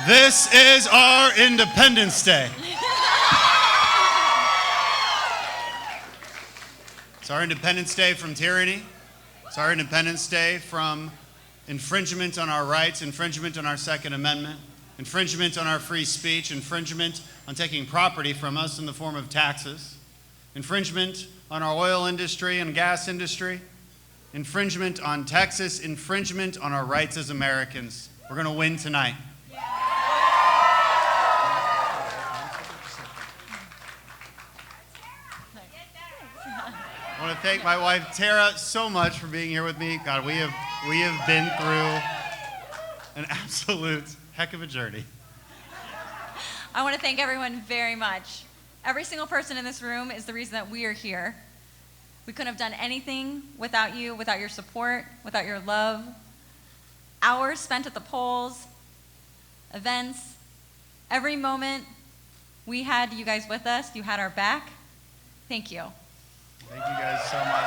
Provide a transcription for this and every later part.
This is our Independence Day. It's our Independence Day from tyranny. It's our Independence Day from infringement on our rights, infringement on our Second Amendment, infringement on our free speech, infringement on taking property from us in the form of taxes, infringement on our oil industry and gas industry, infringement on Texas, infringement on our rights as Americans. We're going to win tonight. I want to thank my wife Tara so much for being here with me. God, we have been through an absolute heck of a journey. I want to thank everyone very much. Every single person in this room is the reason that we are here. We couldn't have done anything without you, without your support, without your love. Hours spent at the polls, events, every moment we had you guys with us, you had our back. Thank you. Thank you guys so much.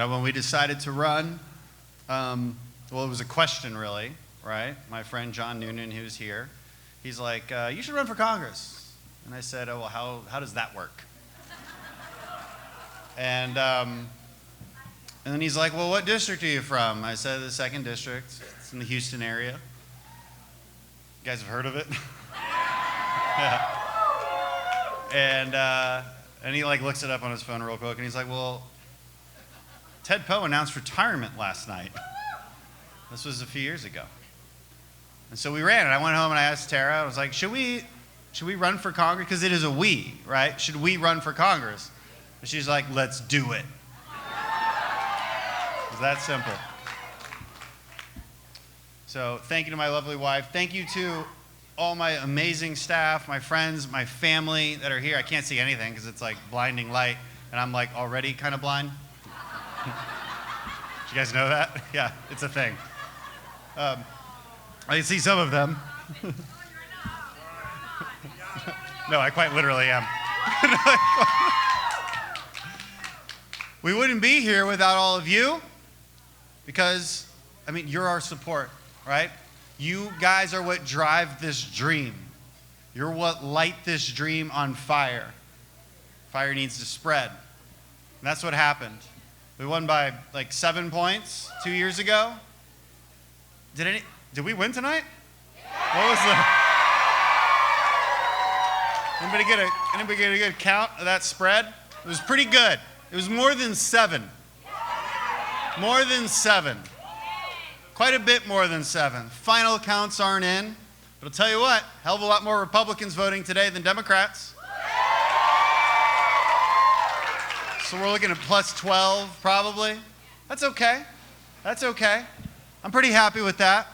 When we decided to run, well, it was a question really, right? My friend John Noonan, who's here, he's like, you should run for Congress. And I said, oh, well, how does that work? And then he's like, well, what district are you from? I said, the 2nd district. It's in the Houston area. You guys have heard of it? Yeah. And he like looks it up on his phone real quick, and he's like, well, Ted Poe announced retirement last night. This was a few years ago. And so we ran, and I went home and I asked Tara, I was like, should we run for Congress? Because it is a we, right? Should we run for Congress? And she's like, let's do it. It's that simple. So thank you to my lovely wife. Thank you to all my amazing staff, my friends, my family that are here. I can't see anything because it's like blinding light, and I'm like already kind of blind. Did you guys know that? Yeah, it's a thing. I can see some of them. No, I quite literally am. We wouldn't be here without all of you because, I mean, you're our support, right? You guys are what drive this dream. You're what light this dream on fire. Fire needs to spread. And that's what happened. We won by like 7 points 2 years ago. Did we win tonight? What was anybody get a good count of that spread? It was pretty good. It was more than 7. More than 7. Quite a bit more than 7. Final counts aren't in. But I'll tell you what, hell of a lot more Republicans voting today than Democrats. So we're looking at plus 12 probably. That's okay. That's okay. I'm pretty happy with that.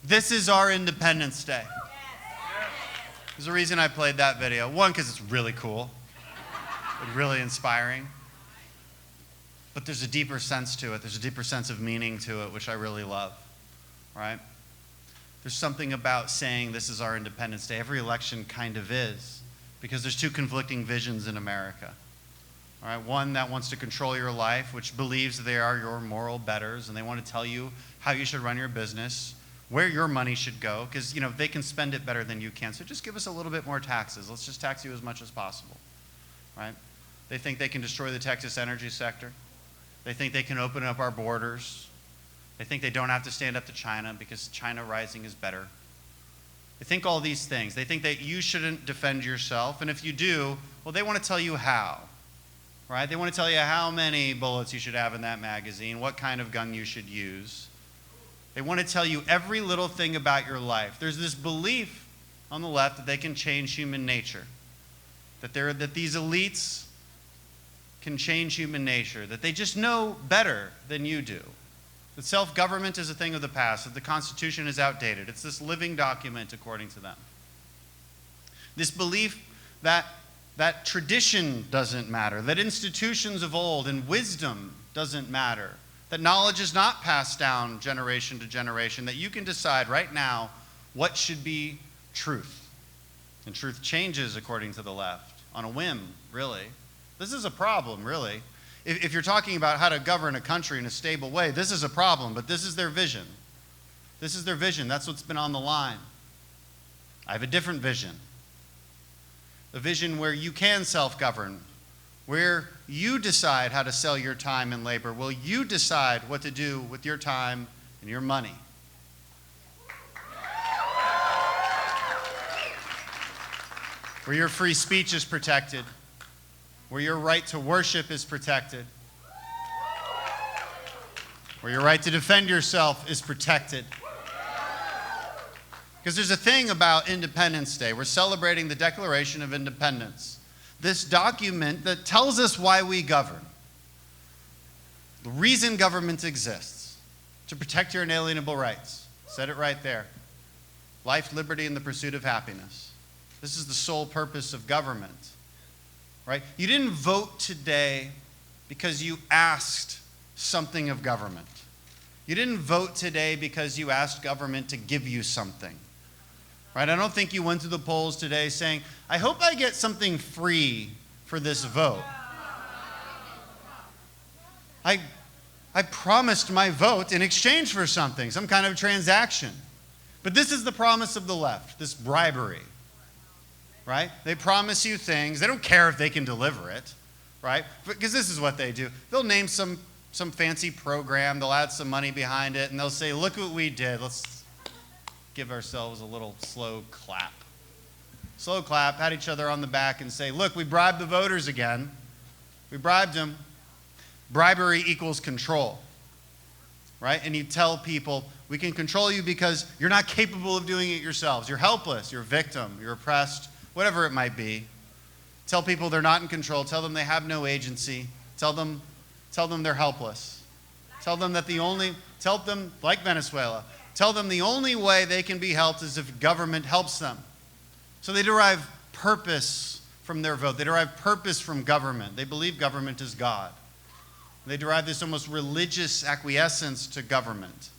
This is our Independence Day. There's a reason I played that video. One, because it's really cool and really inspiring. But there's a deeper sense to it. There's a deeper sense of meaning to it, which I really love, right? There's something about saying this is our Independence Day. Every election kind of is, because there's 2 conflicting visions in America. All right, one that wants to control your life, which believes they are your moral betters, and they want to tell you how you should run your business, where your money should go, because they can spend it better than you can. So just give us a little bit more taxes. Let's just tax you as much as possible, right? They think they can destroy the Texas energy sector. They think they can open up our borders. They think they don't have to stand up to China because China rising is better. They think all these things. They think that you shouldn't defend yourself, and if you do, well, they want to tell you how. Right? They want to tell you how many bullets you should have in that magazine, what kind of gun you should use. They want to tell you every little thing about your life. There's this belief on the left that they can change human nature, that these elites can change human nature, that they just know better than you do, that self-government is a thing of the past, that the Constitution is outdated. It's this living document according to them. This belief that tradition doesn't matter, that institutions of old and wisdom doesn't matter, that knowledge is not passed down generation to generation, that you can decide right now what should be truth. And truth changes according to the left, on a whim, really. This is a problem, really. if you're talking about how to govern a country in a stable way, this is a problem, but this is their vision. This is their vision. That's what's been on the line. I have a different vision. A vision where you can self-govern, where you decide how to sell your time and labor, will you decide what to do with your time and your money. Where your free speech is protected, where your right to worship is protected, where your right to defend yourself is protected. Because there's a thing about Independence Day. We're celebrating the Declaration of Independence, this document that tells us why we govern. The reason government exists, to protect your inalienable rights. Said it right there. Life, liberty, and the pursuit of happiness. This is the sole purpose of government, right? You didn't vote today because you asked something of government. You didn't vote today because you asked government to give you something, right? I don't think you went to the polls today saying, I hope I get something free for this vote. I promised my vote in exchange for something, some kind of transaction. But this is the promise of the left, this bribery. Right? They promise you things. They don't care if they can deliver it, right? Because this is what they do. They'll name some fancy program. They'll add some money behind it, and they'll say, look what we did. Let's give ourselves a little slow clap. Slow clap, pat each other on the back and say, look, we bribed the voters again. We bribed them. Bribery equals control, right? And you tell people, we can control you because you're not capable of doing it yourselves. You're helpless. You're a victim. You're oppressed. Whatever it might be. Tell people they're not in control. Tell them they have no agency. Tell them they're helpless. Tell them like Venezuela, tell them the only way they can be helped is if government helps them. So they derive purpose from their vote. They derive purpose from government. They believe government is God. They derive this almost religious acquiescence to government.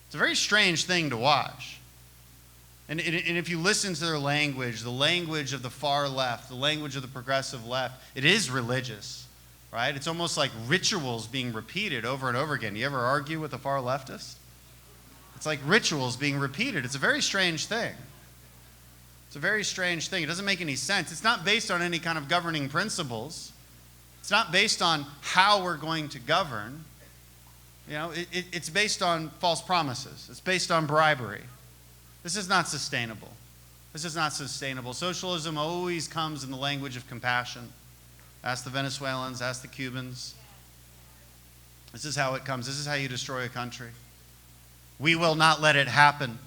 It's a very strange thing to watch. And if you listen to their language, the language of the far left, the language of the progressive left, it is religious, right? It's almost like rituals being repeated over and over again. You ever argue with a far leftist? It's like rituals being repeated. It's a very strange thing. It's a very strange thing. It doesn't make any sense. It's not based on any kind of governing principles. It's not based on how we're going to govern. You know, it's based on false promises. It's based on bribery. This is not sustainable. This is not sustainable. Socialism always comes in the language of compassion. Ask the Venezuelans, ask the Cubans. This is how it comes. This is how you destroy a country. We will not let it happen.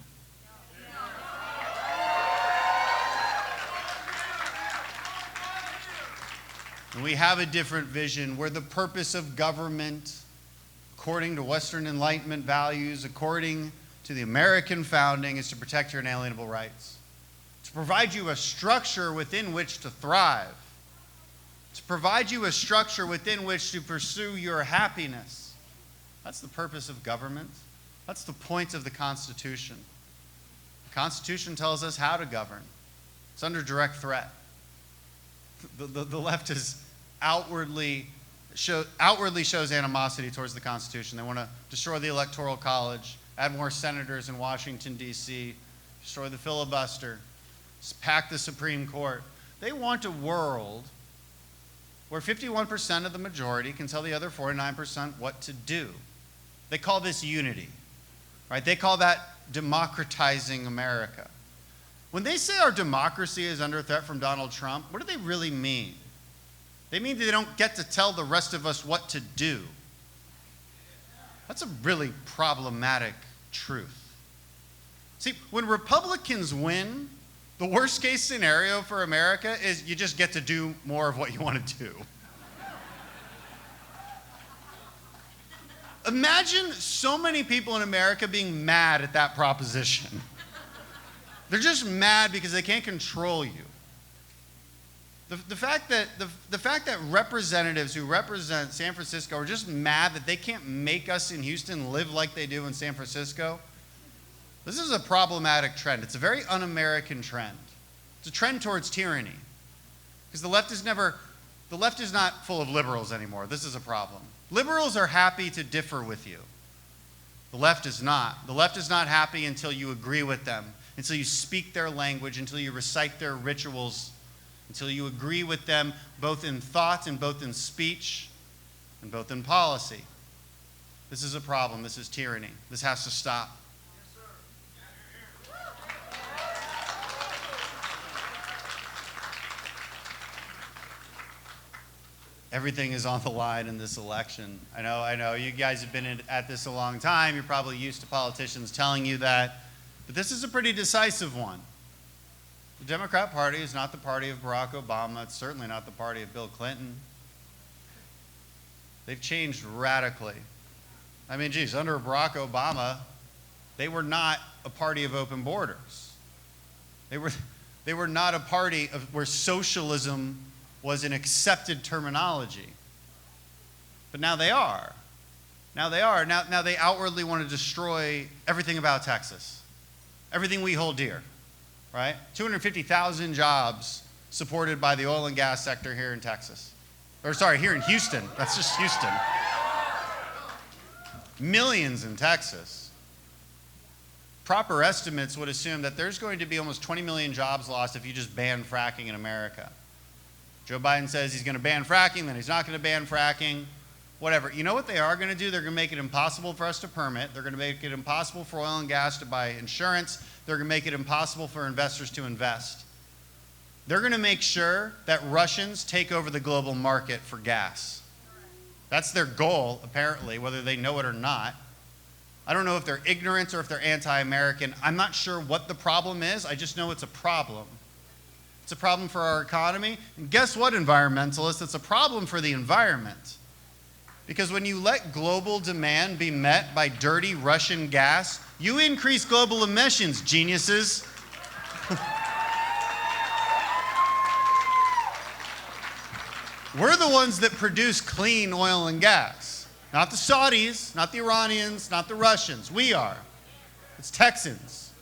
And we have a different vision where the purpose of government, according to Western Enlightenment values, according to the American founding, is to protect your inalienable rights, to provide you a structure within which to thrive, to provide you a structure within which to pursue your happiness. That's the purpose of government. That's the point of the Constitution. The Constitution tells us how to govern. It's under direct threat. The left is outwardly shows animosity towards the Constitution. They want to destroy the Electoral College, add more senators in Washington, D.C., destroy the filibuster, pack the Supreme Court. They want a world where 51% of the majority can tell the other 49% what to do. They call this unity, right? They call that democratizing America. When they say our democracy is under threat from Donald Trump, what do they really mean? They mean that they don't get to tell the rest of us what to do. That's a really problematic truth. See, when Republicans win, the worst case scenario for America is you just get to do more of what you want to do. Imagine so many people in America being mad at that proposition. They're just mad because they can't control you. The fact that representatives who represent San Francisco are just mad that they can't make us in Houston live like they do in San Francisco, this is a problematic trend. It's a very un-American trend. It's a trend towards tyranny. Because the left has never The left is not full of liberals anymore. This is a problem. Liberals are happy to differ with you. The left is not. The left is not happy until you agree with them, until you speak their language, until you recite their rituals, until you agree with them both in thought and both in speech and both in policy. This is a problem. This is tyranny. This has to stop. Everything is on the line in this election. I know. You guys have been at this a long time. You're probably used to politicians telling you that. But this is a pretty decisive one. The Democrat Party is not the party of Barack Obama. It's certainly not the party of Bill Clinton. They've changed radically. I mean, geez, under Barack Obama, they were not a party of open borders. They were not a party where socialism was an accepted terminology. But now they are. Now they are. Now they outwardly want to destroy everything about Texas. Everything we hold dear, right? 250,000 jobs supported by the oil and gas sector here in Texas. Or sorry, here in Houston. That's just Houston. Millions in Texas. Proper estimates would assume that there's going to be almost 20 million jobs lost if you just ban fracking in America. Joe Biden says he's going to ban fracking, then he's not going to ban fracking, whatever. You know what they are going to do? They're going to make it impossible for us to permit. They're going to make it impossible for oil and gas to buy insurance. They're going to make it impossible for investors to invest. They're going to make sure that Russians take over the global market for gas. That's their goal, apparently, whether they know it or not. I don't know if they're ignorant or if they're anti-American. I'm not sure what the problem is. I just know it's a problem. It's a problem for our economy. And guess what, environmentalists? It's a problem for the environment. Because when you let global demand be met by dirty Russian gas, you increase global emissions, geniuses. We're the ones that produce clean oil and gas. Not the Saudis, not the Iranians, not the Russians. We are. It's Texans.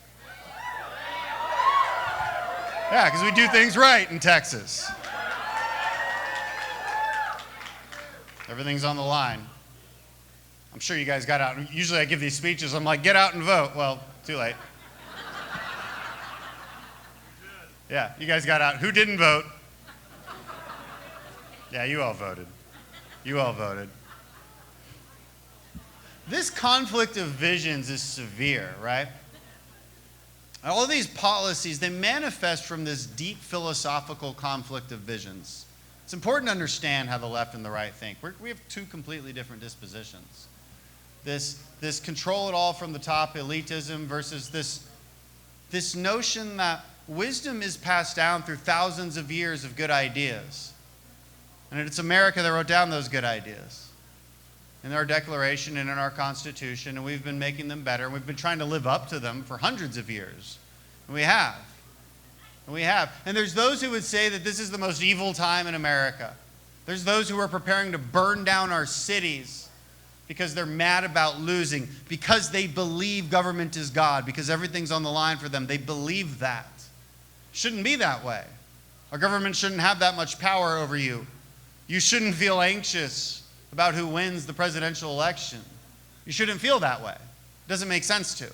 Yeah, because we do things right in Texas. Everything's on the line. I'm sure you guys got out. Usually I give these speeches, I'm like, get out and vote. Well, too late. Yeah, you guys got out. Who didn't vote? Yeah, you all voted. You all voted. This conflict of visions is severe, right? All of these policies, they manifest from this deep philosophical conflict of visions. It's important to understand how the left and the right think. We have two completely different dispositions. This control it all from the top elitism versus this notion that wisdom is passed down through thousands of years of good ideas. And it's America that wrote down those good ideas in our Declaration and in our Constitution, and we've been making them better, and we've been trying to live up to them for hundreds of years. And we have. And we have. And there's those who would say that this is the most evil time in America. There's those who are preparing to burn down our cities because they're mad about losing, because they believe government is God, because everything's on the line for them. They believe that. Shouldn't be that way. Our government shouldn't have that much power over you. You shouldn't feel anxious about who wins the presidential election. You shouldn't feel that way. It doesn't make sense to,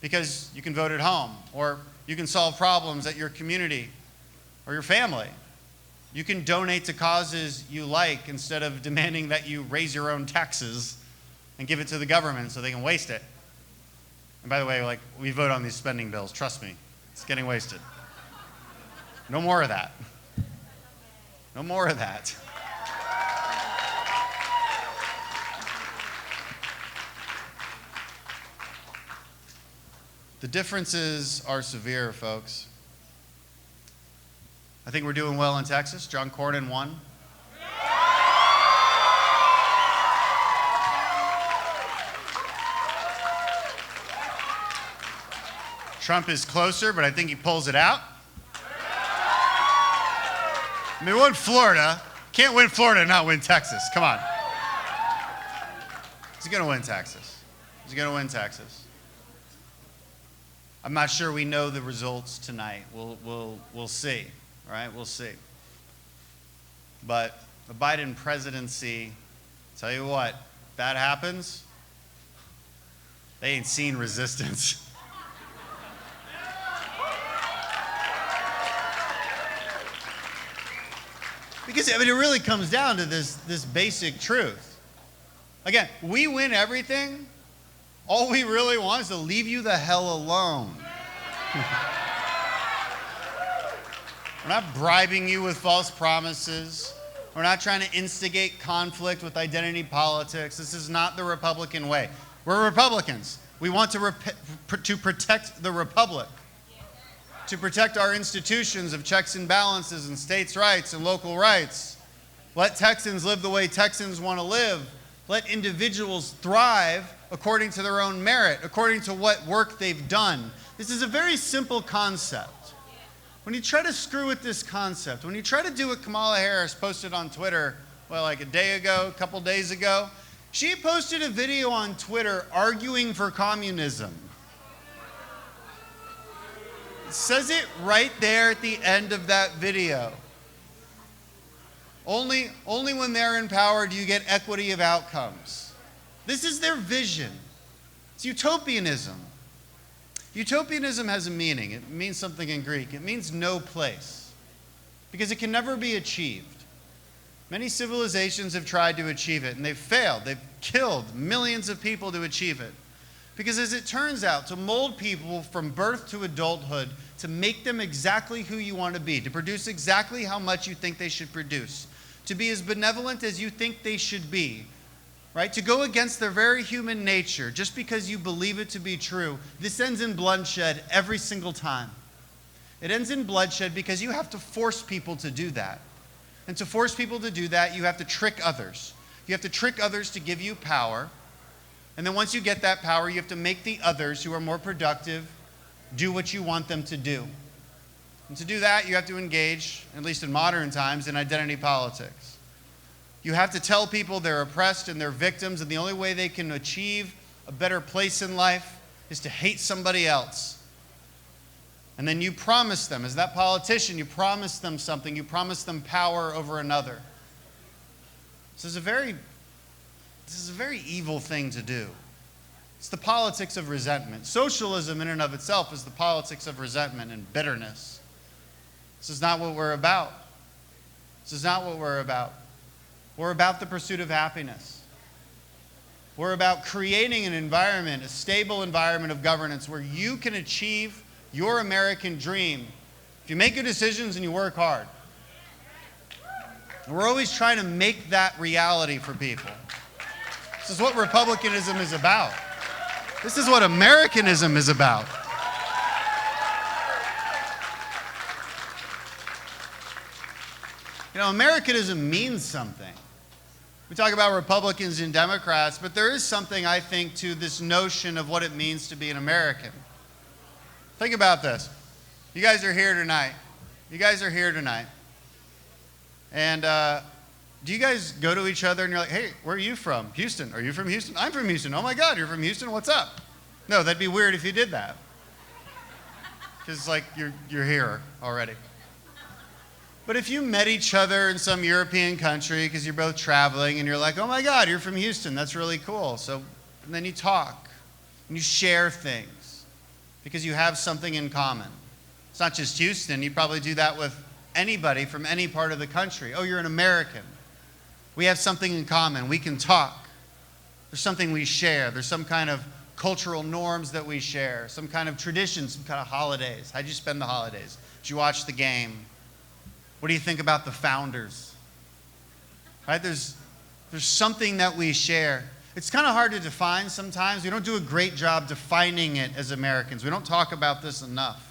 because you can vote at home, or you can solve problems at your community or your family. You can donate to causes you like instead of demanding that you raise your own taxes and give it to the government so they can waste it. And by the way, like, we vote on these spending bills. Trust me, it's getting wasted. No more of that. No more of that. The differences are severe, folks. I think we're doing well in Texas. John Cornyn won. Trump is closer, but I think he pulls it out. I mean, he won Florida. Can't win Florida and not win Texas. Come on. He's going to win Texas. He's going to win Texas. I'm not sure we know the results tonight. We'll see. All right, we'll see. But the Biden presidency, tell you what, if that happens, they ain't seen resistance. Because, I mean, it really comes down to this basic truth. Again, we win everything. All we really want is to leave you the hell alone. We're not bribing you with false promises. We're not trying to instigate conflict with identity politics. This is not the Republican way. We're Republicans. We want to protect the Republic, to protect our institutions of checks and balances and states' rights and local rights. Let Texans live the way Texans want to live. Let individuals thrive according to their own merit, according to what work they've done. This is a very simple concept. When you try to screw with this concept, when you try to do what Kamala Harris posted on Twitter, like a day ago, a couple days ago, she posted a video on Twitter arguing for communism. It says it right there at the end of that video. Only when they're in power do you get equity of outcomes. This is their vision. It's utopianism. Utopianism has a meaning. It means something in Greek. It means no place, because it can never be achieved. Many civilizations have tried to achieve it, and they've failed. They've killed millions of people to achieve it. Because as it turns out, to mold people from birth to adulthood, to make them exactly who you want to be, to produce exactly how much you think they should produce, to be as benevolent as you think they should be, right? To go against their very human nature just because you believe it to be true, this ends in bloodshed every single time. It ends in bloodshed because you have to force people to do that. And to force people to do that, you have to trick others. You have to trick others to give you power. And then once you get that power, you have to make the others who are more productive do what you want them to do. And to do that, you have to engage, at least in modern times, in identity politics. You have to tell people they're oppressed and they're victims, and the only way they can achieve a better place in life is to hate somebody else. And then you promise them, as that politician, you promise them something. You promise them power over another. This is a very evil thing to do. It's the politics of resentment. Socialism in and of itself is the politics of resentment and bitterness. This is not what we're about. This is not what we're about. We're about the pursuit of happiness. We're about creating an environment, a stable environment of governance where you can achieve your American dream if you make good decisions and you work hard. And we're always trying to make that reality for people. This is what republicanism is about. This is what Americanism is about. You know, Americanism means something. We talk about Republicans and Democrats, but there is something, I think, to this notion of what it means to be an American. Think about this. You guys are here tonight. And do you guys go to each other and you're like, hey, where are you from? Houston. Are you from Houston? I'm from Houston. Oh my God, you're from Houston? What's up? No, that'd be weird if you did that. Because like you're here already. But if you met each other in some European country because you're both traveling and you're like, oh my God, you're from Houston, that's really cool. So and then you talk and you share things because you have something in common. It's not just Houston. You probably do that with anybody from any part of the country. Oh, you're an American. We have something in common. We can talk. There's something we share. There's some kind of cultural norms that we share, some kind of traditions, some kind of holidays. How'd you spend the holidays? Did you watch the game? What do you think about the founders? Right? There's something that we share. It's kind of hard to define sometimes. We don't do a great job defining it as Americans. We don't talk about this enough.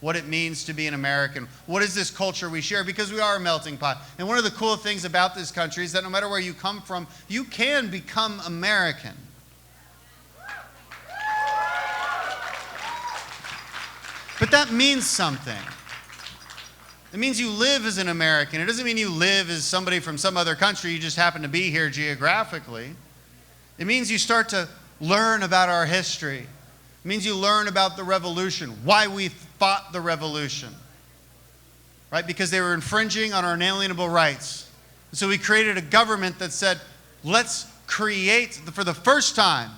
What it means to be an American. What is this culture we share? Because we are a melting pot. And one of the cool things about this country is that no matter where you come from, you can become American. But that means something. It means you live as an American. It doesn't mean you live as somebody from some other country. You just happen to be here geographically. It means you start to learn about our history. It means you learn about the revolution, why we fought the revolution, right? Because they were infringing on our inalienable rights. So we created a government that said, let's create, for the first time,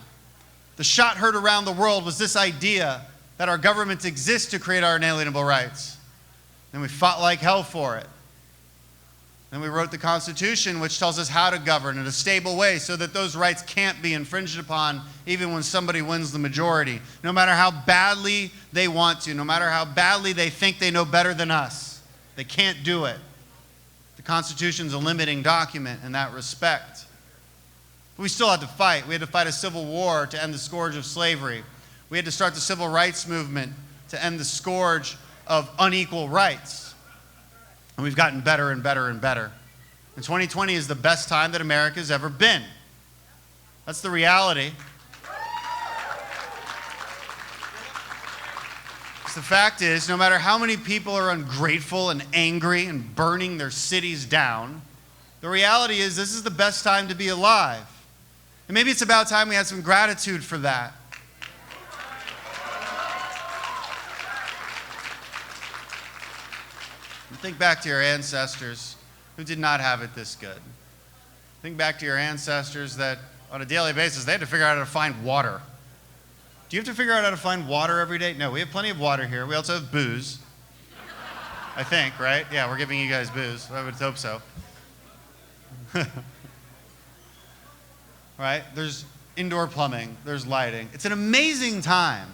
the shot heard around the world was this idea that our governments exist to create our inalienable rights. And we fought like hell for it. Then we wrote the Constitution, which tells us how to govern in a stable way so that those rights can't be infringed upon even when somebody wins the majority, no matter how badly they want to, no matter how badly they think they know better than us. They can't do it. The Constitution's a limiting document in that respect. But we still had to fight. We had to fight a civil war to end the scourge of slavery. We had to start the civil rights movement to end the scourge of unequal rights. And we've gotten better and better and better. And 2020 is the best time that America's ever been. That's the reality. The fact is, no matter how many people are ungrateful and angry and burning their cities down, the reality is this is the best time to be alive. And maybe it's about time we had some gratitude for that. Think back to your ancestors who did not have it this good. Think back to your ancestors that on a daily basis they had to figure out how to find water. Do you have to figure out how to find water every day? No, we have plenty of water here. We also have booze. I think, right? Yeah, we're giving you guys booze. I would hope so. Right? There's indoor plumbing. There's lighting. It's an amazing time.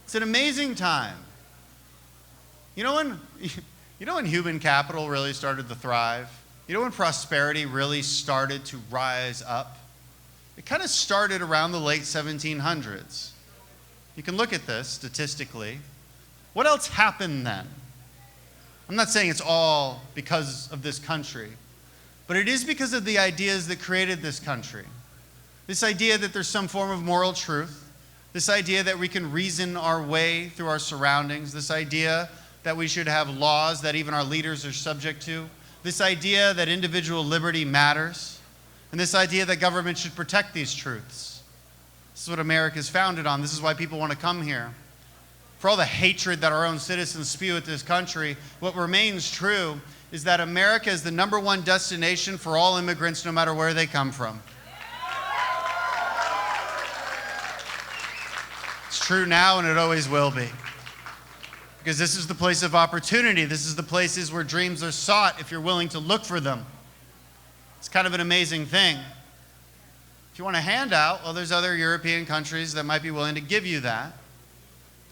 It's an amazing time. You know when human capital really started to thrive? You know when prosperity really started to rise up? It kind of started around the late 1700s. You can look at this statistically. What else happened then? I'm not saying it's all because of this country, but it is because of the ideas that created this country. This idea that there's some form of moral truth, this idea that we can reason our way through our surroundings, this idea that we should have laws that even our leaders are subject to, this idea that individual liberty matters, and this idea that government should protect these truths. This is what America is founded on. This is why people want to come here. For all the hatred that our own citizens spew at this country, what remains true is that America is the #1 destination for all immigrants, no matter where they come from. It's true now and it always will be. Because this is the place of opportunity. This is the places where dreams are sought if you're willing to look for them. It's kind of an amazing thing. If you want a handout, well, there's other European countries that might be willing to give you that.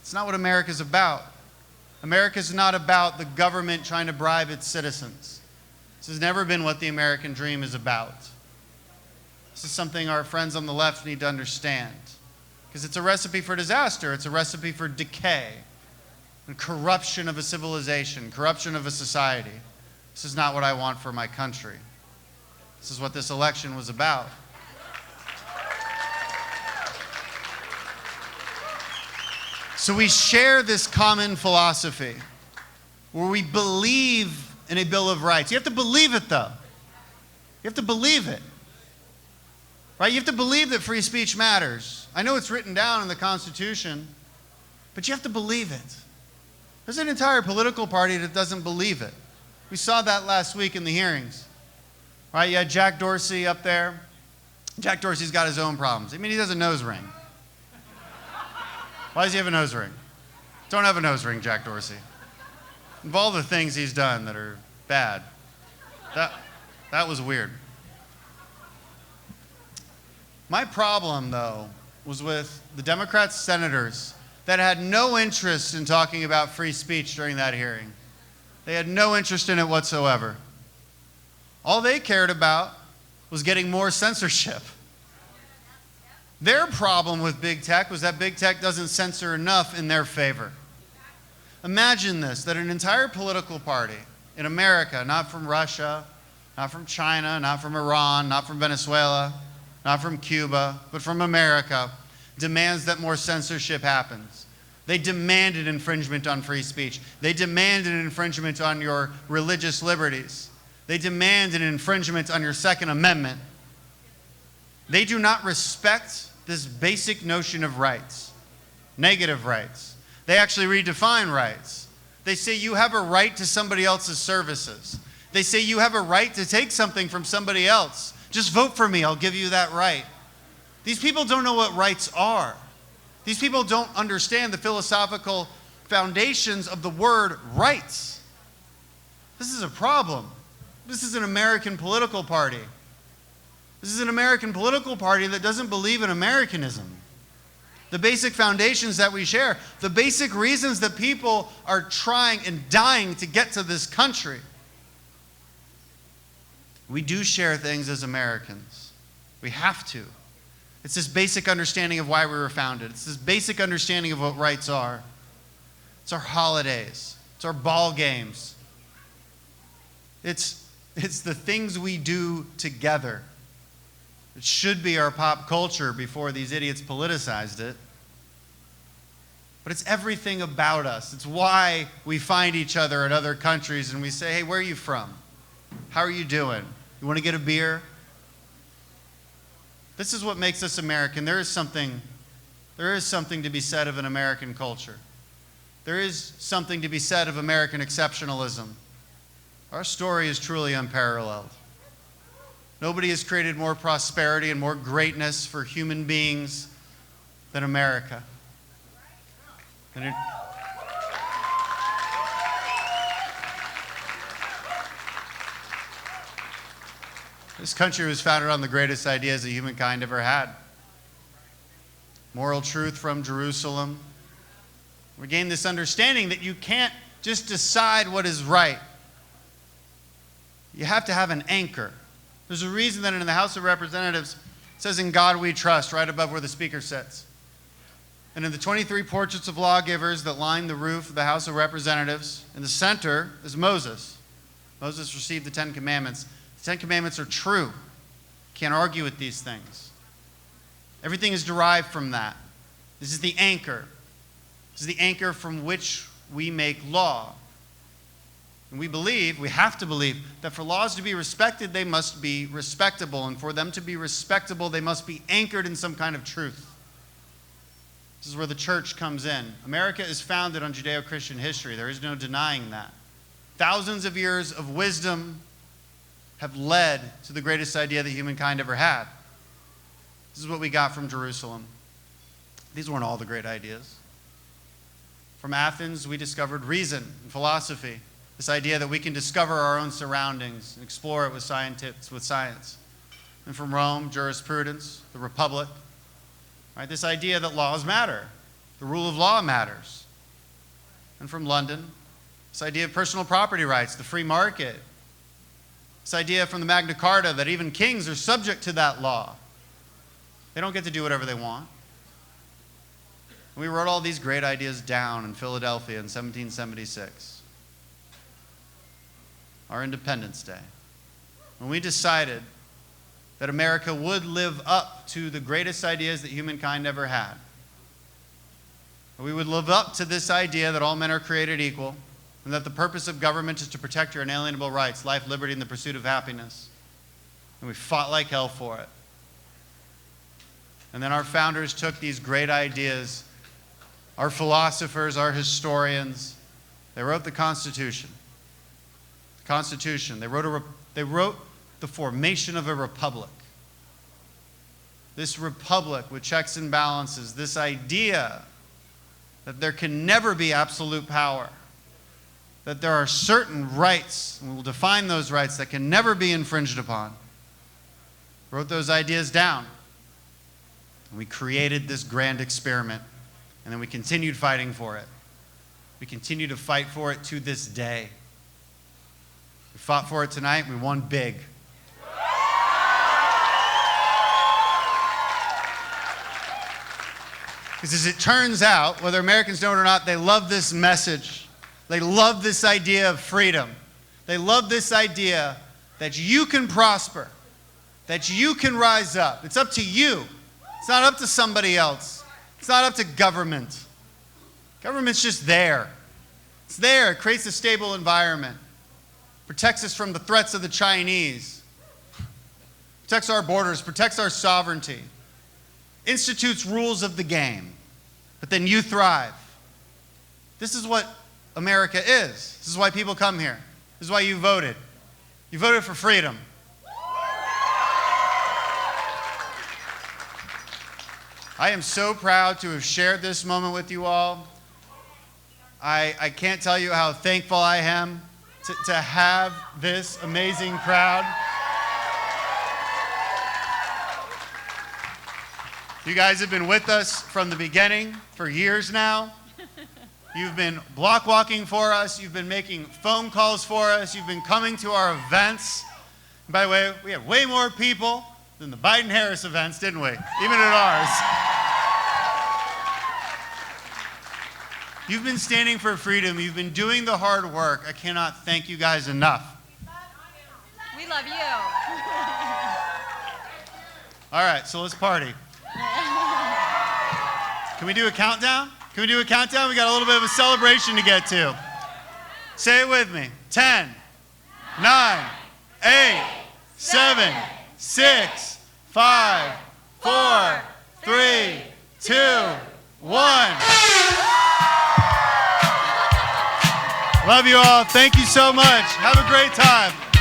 It's not what America's about. America's not about the government trying to bribe its citizens. This has never been what the American dream is about. This is something our friends on the left need to understand. Because it's a recipe for disaster. It's a recipe for decay and corruption of a civilization, corruption of a society. This is not what I want for my country. This is what this election was about. So we share this common philosophy where we believe in a Bill of Rights. You have to believe it, though. You have to believe it. Right? You have to believe that free speech matters. I know it's written down in the Constitution, but you have to believe it. There's an entire political party that doesn't believe it. We saw that last week in the hearings. Right? You had Jack Dorsey up there. Jack Dorsey's got his own problems. I mean, he has a nose ring. Why does he have a nose ring? Don't have a nose ring, Jack Dorsey. Of all the things he's done that are bad, that was weird. My problem, though, was with the Democrat senators that had no interest in talking about free speech during that hearing. They had no interest in it whatsoever. All they cared about was getting more censorship. Their problem with big tech was that big tech doesn't censor enough in their favor. Imagine this, that an entire political party in America, not from Russia, not from China, not from Iran, not from Venezuela, not from Cuba, but from America, demands that more censorship happens. They demanded infringement on free speech. They demanded an infringement on your religious liberties. They demanded an infringement on your Second Amendment. They do not respect this basic notion of rights, negative rights. They actually redefine rights. They say you have a right to somebody else's services. They say you have a right to take something from somebody else. Just vote for me, I'll give you that right. These people don't know what rights are. These people don't understand the philosophical foundations of the word rights. This is a problem. This is an American political party. This is an American political party that doesn't believe in Americanism. The basic foundations that we share, the basic reasons that people are trying and dying to get to this country. We do share things as Americans. We have to. It's this basic understanding of why we were founded. It's this basic understanding of what rights are. It's our holidays. It's our ball games. It's the things we do together. It should be our pop culture before these idiots politicized it. But it's everything about us. It's why we find each other in other countries and we say, hey, where are you from? How are you doing? You want to get a beer? This is what makes us American. There is something to be said of an American culture. There is something to be said of American exceptionalism. Our story is truly unparalleled. Nobody has created more prosperity and more greatness for human beings than America. This country was founded on the greatest ideas that humankind ever had. Moral truth from Jerusalem. We gained this understanding that you can't just decide what is right. You have to have an anchor. There's a reason that in the House of Representatives it says, "In God we trust," right above where the speaker sits. And in the 23 portraits of lawgivers that line the roof of the House of Representatives, in the center is Moses. Moses received the 10 Commandments. The 10 Commandments are true. Can't argue with these things. Everything is derived from that. This is the anchor. This is the anchor from which we make law. And we have to believe, that for laws to be respected, they must be respectable. And for them to be respectable, they must be anchored in some kind of truth. This is where the church comes in. America is founded on Judeo-Christian history. There is no denying that. Thousands of years of wisdom have led to the greatest idea that humankind ever had. This is what we got from Jerusalem. These weren't all the great ideas. From Athens, we discovered reason and philosophy. This idea that we can discover our own surroundings and explore it with science. And from Rome, jurisprudence, the Republic. Right? This idea that laws matter. The rule of law matters. And from London, this idea of personal property rights, the free market. This idea from the Magna Carta that even kings are subject to that law. They don't get to do whatever they want. And we wrote all these great ideas down in Philadelphia in 1776. Our Independence Day. When we decided that America would live up to the greatest ideas that humankind ever had. We would live up to this idea that all men are created equal, and that the purpose of government is to protect your inalienable rights, life, liberty, and the pursuit of happiness. And we fought like hell for it. And then our founders took these great ideas, our philosophers, our historians, they wrote the Constitution. The Constitution. They wrote the formation of a republic. This republic with checks and balances, this idea that there can never be absolute power, that there are certain rights, and we'll define those rights, that can never be infringed upon. Wrote those ideas down. And we created this grand experiment, and then we continued fighting for it. We continue to fight for it to this day. We fought for it tonight, we won big. Because as it turns out, whether Americans know it or not, they love this message. They love this idea of freedom. They love this idea that you can prosper, that you can rise up. It's up to you. It's not up to somebody else. It's not up to government. Government's just there. It's there. It creates a stable environment. Protects us from the threats of the Chinese. Protects our borders. Protects our sovereignty. Institutes rules of the game. But then you thrive. This is what America is. This is why people come here. This is why you voted. You voted for freedom. I am so proud to have shared this moment with you all. I can't tell you how thankful I am to have this amazing crowd. You guys have been with us from the beginning for years now. You've been block walking for us. You've been making phone calls for us. You've been coming to our events. And by the way, we had way more people than the Biden-Harris events, didn't we? Even at ours. You've been standing for freedom. You've been doing the hard work. I cannot thank you guys enough. We love you. All right, so let's party. Can we do a countdown? Can we do a countdown? We got a little bit of a celebration to get to. Say it with me. 10, 9, 8, 7, 6, 5, 4, 3, 2, 1. Love you all. Thank you so much. Have a great time.